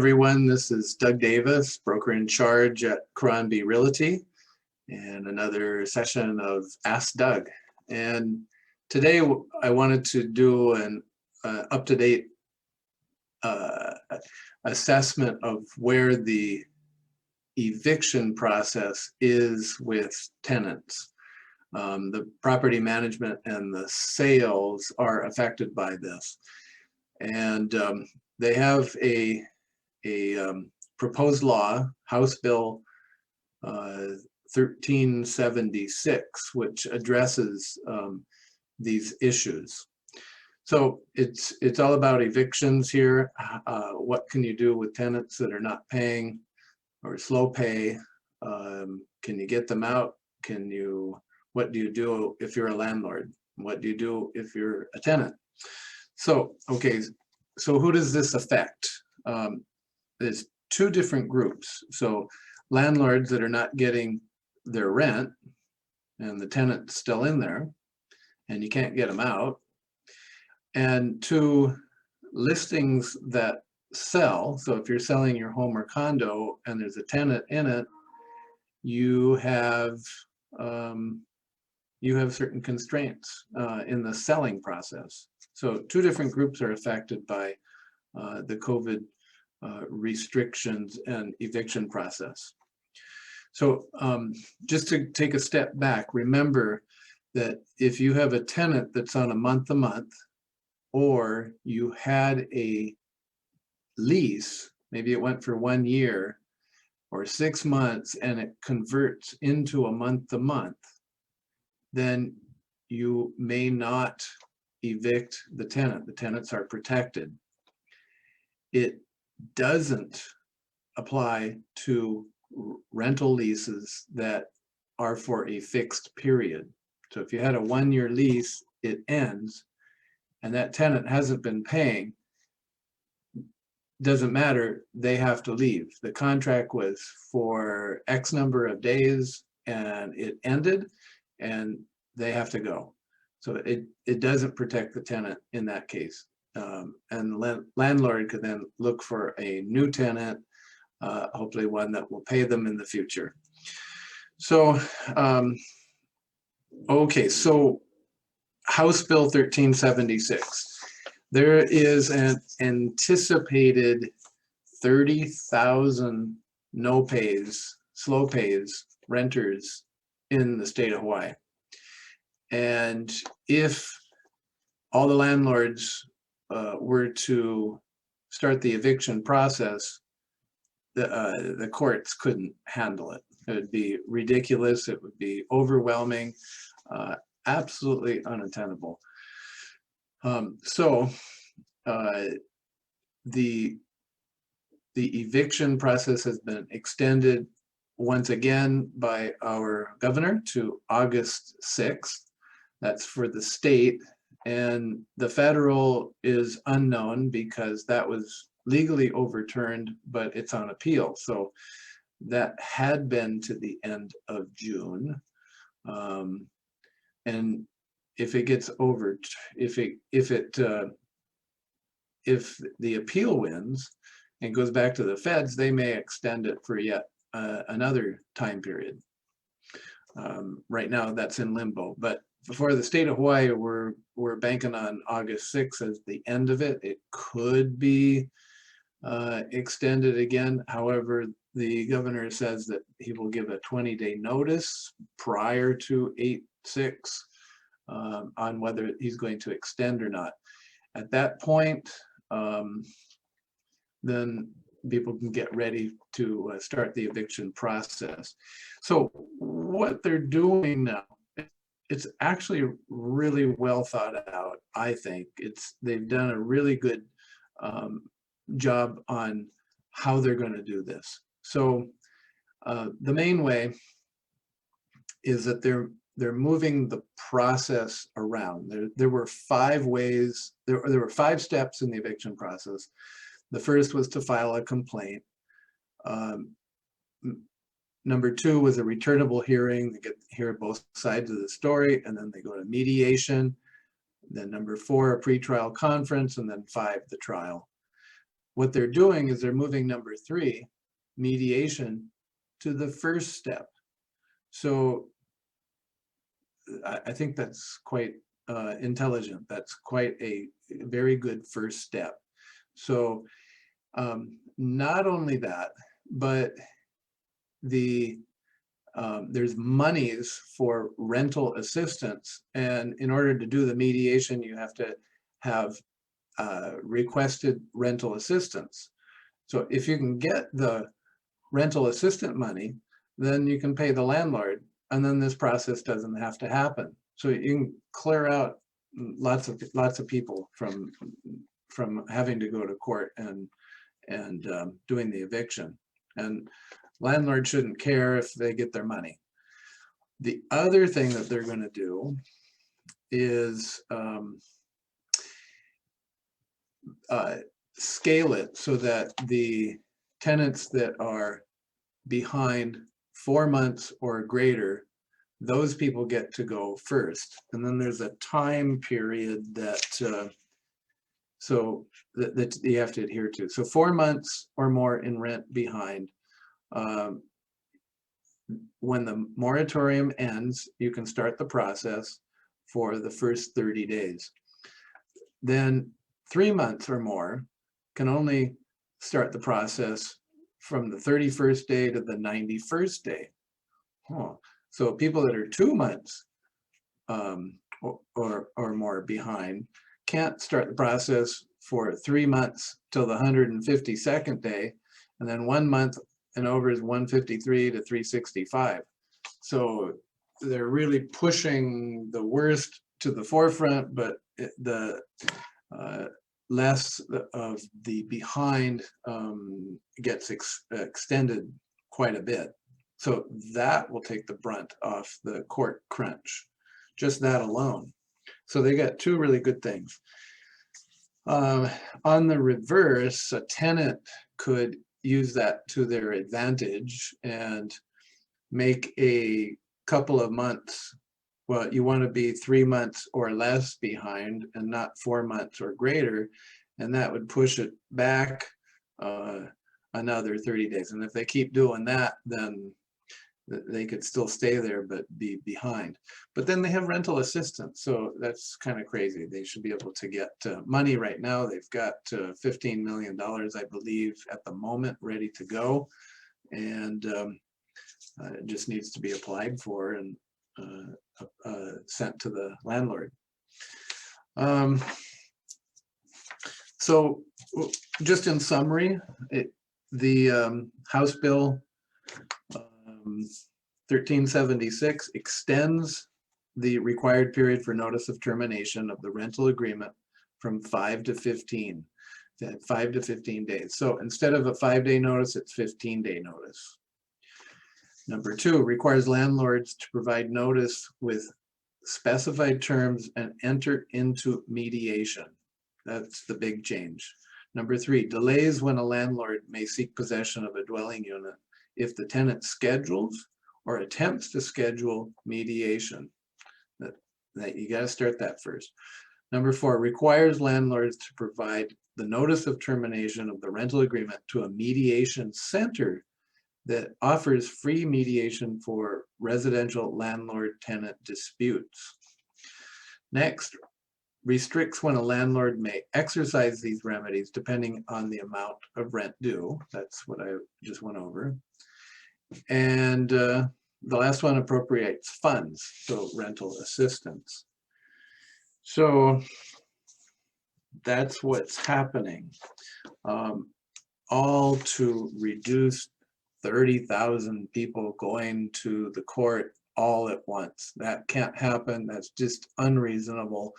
everyone. This is Doug Davis, broker in charge at Crombie Realty, and another session of Ask Doug. And today I wanted to do an up-to-date assessment of where the eviction process is with tenants. The property management and the sales are affected by this. And they have a proposed law, House Bill 1376, which addresses these issues. So it's all about evictions here. What can you do with tenants that are not paying or slow pay? Can you get them out? What do you do if you're a landlord? What do you do if you're a tenant? So, okay, so who does this affect? There's two different groups. So landlords that are not getting their rent and the tenant's still in there and you can't get them out. And two, listings that sell. So if you're selling your home or condo and there's a tenant in it, you have certain constraints in the selling process. So two different groups are affected by the COVID restrictions and eviction process. So just to take a step back, remember that if you have a tenant that's on a month-to-month, or you had a lease, maybe it went for 1 year or 6 months and it converts into a month-to-month, then you may not evict the tenant. The tenants are protected. It doesn't apply to rental leases that are for a fixed period. So if you had a 1-year lease, it ends, and that tenant hasn't been paying, doesn't matter, they have to leave. The contract was for X number of days and it ended and they have to go. So it doesn't protect the tenant in that case. And the landlord could then look for a new tenant, hopefully one that will pay them in the future. So, okay, so House Bill 1376. There is an anticipated 30,000 no pays, slow pays renters in the state of Hawaii. And if all the landlords were to start the eviction process, the courts couldn't handle it. It would be ridiculous. It would be overwhelming, absolutely unattainable. So the eviction process has been extended once again by our governor to August 6th. That's for the state, and the federal is unknown because that was legally overturned, but it's on appeal. So that had been to the end of June. And if it gets over, if the appeal wins and goes back to the feds, they may extend it for yet another time period. Right now that's in limbo, but for the state of Hawaii, we're banking on August 6th as the end of it. It could be extended again. However, the governor says that he will give a 20-day notice prior to 8/6 on whether he's going to extend or not. At that point, then people can get ready to start the eviction process. So what they're doing now, it's actually really well thought out, I think. They've done a really good job on how they're going to do this. So the main way is that they're moving the process around. There were 5 ways, there were 5 steps in the eviction process. The first was to file a complaint. Number 2 was a returnable hearing. They get to hear both sides of the story, and then they go to mediation. Then number 4, a pretrial conference, and then 5, the trial. what they're doing is they're moving number 3, mediation, to the first step. So I think that's quite intelligent. That's quite a very good first step. So not only that, but there's monies for rental assistance, and in order to do the mediation, you have to have requested rental assistance. So if you can get the rental assistant money, then you can pay the landlord, and then this process doesn't have to happen. So you can clear out lots of people from having to go to court and doing the eviction. And landlords shouldn't care if they get their money. The other thing that they're going to do is scale it so that the tenants that are behind 4 months or greater, those people get to go first. And then there's a time period that that you have to adhere to. So 4 months or more in rent behind. When the moratorium ends, you can start the process for the first 30 days. Then 3 months or more can only start the process from the 31st day to the 91st day. So people that are 2 months or more behind can't start the process for 3 months till the 152nd day, and then 1 month and over is 153 to 365. So they're really pushing the worst to the forefront, but the less of the behind gets extended quite a bit. So that will take the brunt off the court crunch, just that alone. So they got 2 really good things. On the reverse, a tenant could use that to their advantage and make a couple of months. Well, you want to be 3 months or less behind and not 4 months or greater, and that would push it back another 30 days. And if they keep doing that, then they could still stay there but be behind. But then they have rental assistance, so that's kind of crazy. They should be able to get money right now. They've got $15 million, I believe, at the moment ready to go, and it just needs to be applied for and sent to the landlord. So just in summary, the House Bill 1376 extends the required period for notice of termination of the rental agreement from 5 to 15 days. So instead of a 5-day notice, it's 15-day notice. Number 2, requires landlords to provide notice with specified terms and enter into mediation. That's the big change. Number 3, delays when a landlord may seek possession of a dwelling unit if the tenant schedules or attempts to schedule mediation. That you got to start that first. Number 4, requires landlords to provide the notice of termination of the rental agreement to a mediation center that offers free mediation for residential landlord-tenant disputes. Next, restricts when a landlord may exercise these remedies depending on the amount of rent due. That's what I just went over. And the last one, appropriates funds, so rental assistance. So that's what's happening, all to reduce 30,000 people going to the court all at once. That can't happen. That's just unreasonable.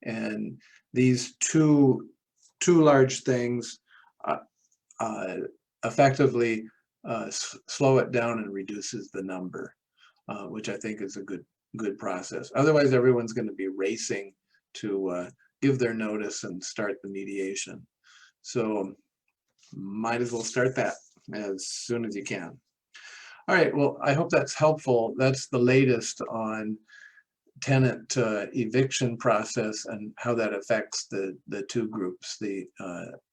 And these two large things effectively slow it down and reduces the number, which I think is a good process. Otherwise, everyone's going to be racing to give their notice and start the mediation. So might as well start that as soon as you can. All right, well, I hope that's helpful. That's the latest on tenant eviction process and how that affects the two groups, the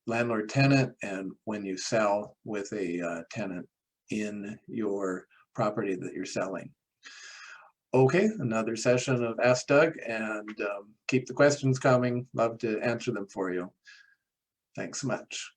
landlord tenant, and when you sell with a tenant in your property that you're selling. Okay, another session of Ask Doug, and keep the questions coming. Love to answer them for you. Thanks so much.